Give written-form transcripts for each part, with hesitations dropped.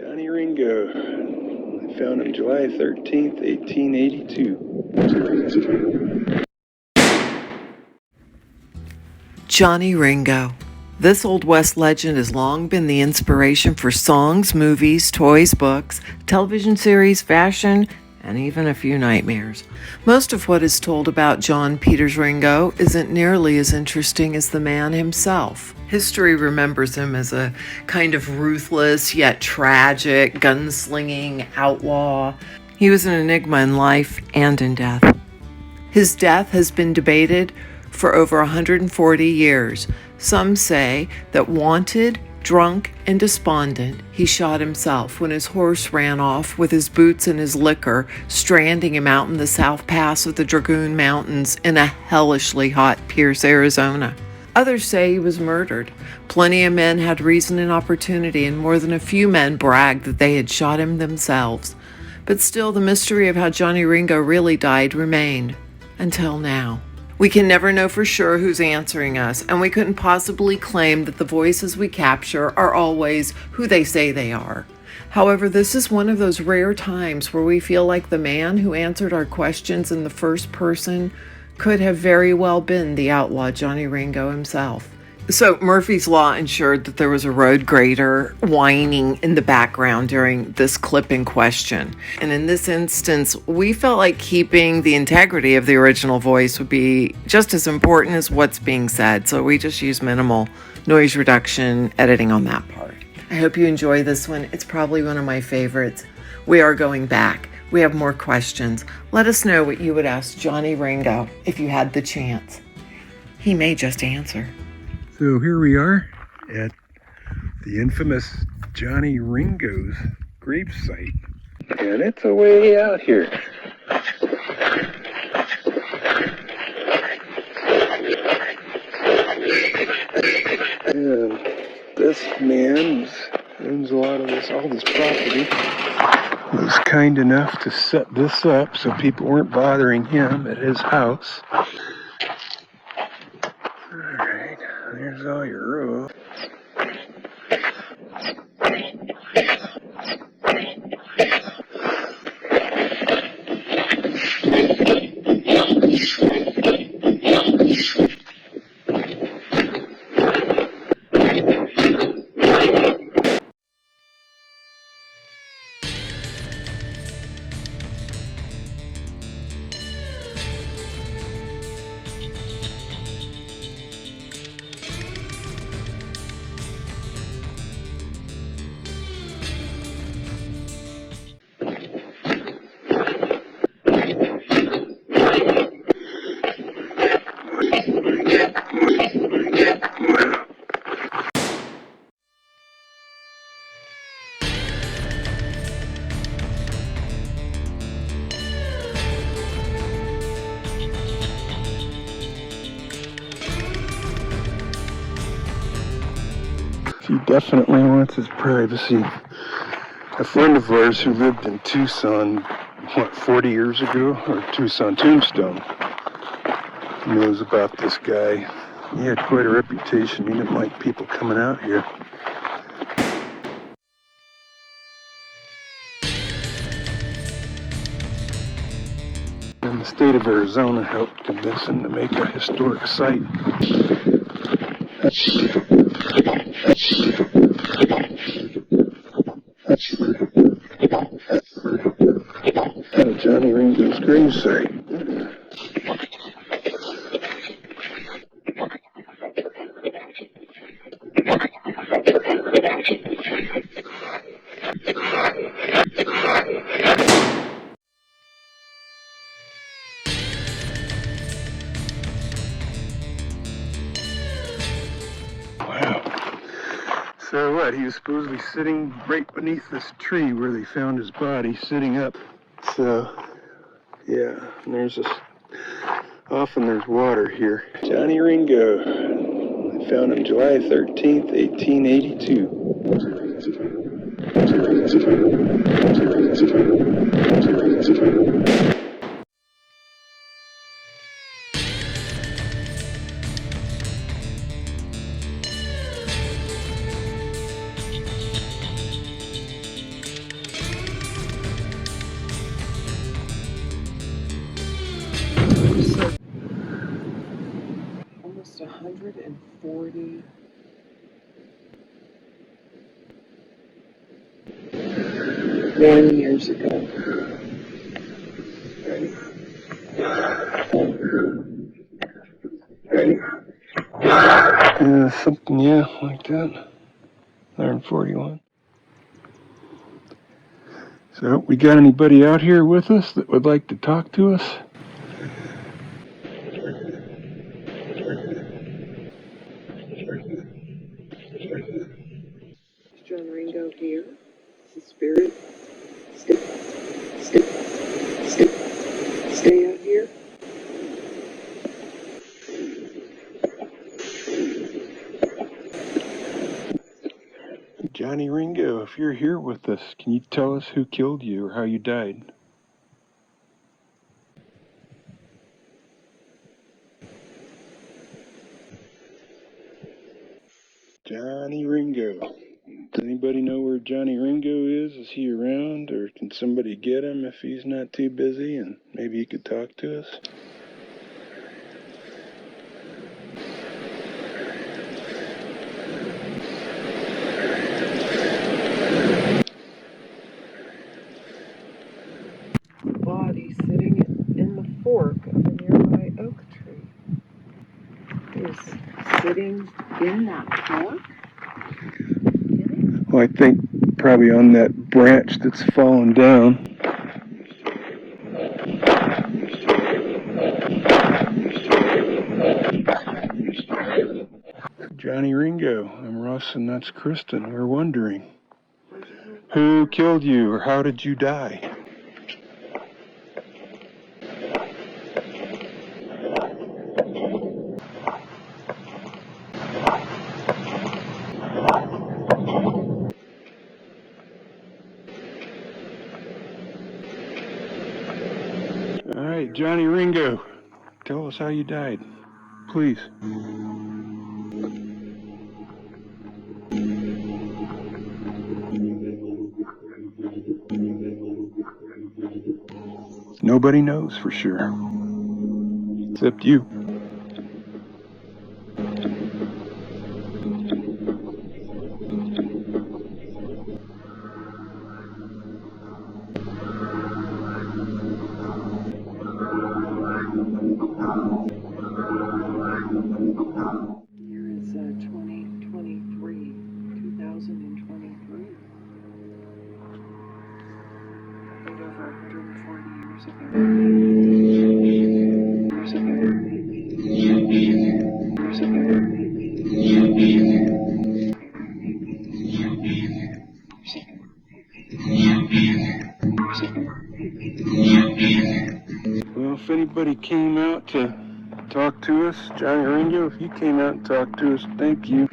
Johnny Ringo. I found him July 13th, 1882. Johnny Ringo. This Old West legend has long been the inspiration for songs, movies, toys, books, television series, fashion, and even a few nightmares. Most of what is told about John Peters Ringo isn't nearly as interesting as the man himself. History remembers him as a kind of ruthless yet tragic, gunslinging outlaw. He was an enigma in life and in death. His death has been debated for over 140 years. Some say that wanted, drunk, and despondent, he shot himself when his horse ran off with his boots and his liquor, stranding him out in the South Pass of the Dragoon Mountains in a hellishly hot Pierce, Arizona. Others say he was murdered. Plenty of men had reason and opportunity, and more than a few men bragged that they had shot him themselves. But still, the mystery of how Johnny Ringo really died remained. Until now. We can never know for sure who's answering us, and we couldn't possibly claim that the voices we capture are always who they say they are. However, this is one of those rare times where we feel like the man who answered our questions in the first person could have very well been the outlaw Johnny Ringo himself. So Murphy's Law ensured that there was a road grater whining in the background during this clip in question. And in this instance, we felt like keeping the integrity of the original voice would be just as important as what's being said. So we just used minimal noise reduction editing on that part. I hope you enjoy this one. It's probably one of my favorites. We are going back. We have more questions. Let us know what you would ask Johnny Ringo if you had the chance. He may just answer. So here we are at the infamous Johnny Ringo's gravesite. And it's a way out here. And this man owns a lot of all this property. Was kind enough to set this up so people weren't bothering him at his house. Alright, there's all your row. He definitely wants his privacy. A friend of ours who lived in Tucson, 40 years ago, or Tucson Tombstone, knows about this guy. He had quite a reputation. He didn't like people coming out here. And the state of Arizona helped convince him to make a historic site. Johnny Ringo's gravesite. Wow. So what? He was supposedly sitting right beneath this tree where they found his body, sitting up. So, yeah, and often there's water here. Johnny Ringo. I found him July 13th, 1882. 141 years ago. Something, yeah, like that. 141. So, we got anybody out here with us that would like to talk to us? Is John Ringo here? Is the spirit? Stay out here? Johnny Ringo, if you're here with us, can you tell us who killed you or how you died? Johnny Ringo. Does anybody know where Johnny Ringo is? Is he around, or can somebody get him if he's not too busy and maybe he could talk to us? Body sitting in the fork of a nearby oak tree. He's sitting in that fork? Well, I think probably on that branch that's fallen down. Johnny Ringo, I'm Russ and that's Kristen. We're wondering, who killed you or how did you die? All right, Johnny Ringo, tell us how you died, please. Nobody knows for sure, except you. Here is 2023, 2023. A bit over 140 years ago. Well, if anybody came out to talk to us, Johnny Ringo, if you came out and talked to us, thank you.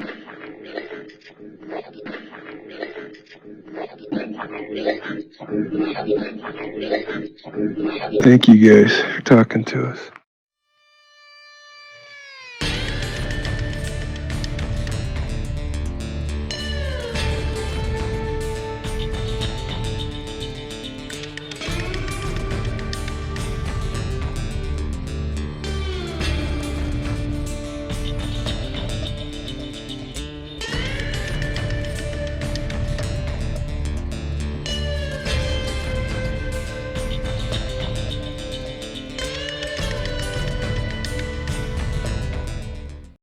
Thank you guys for talking to us.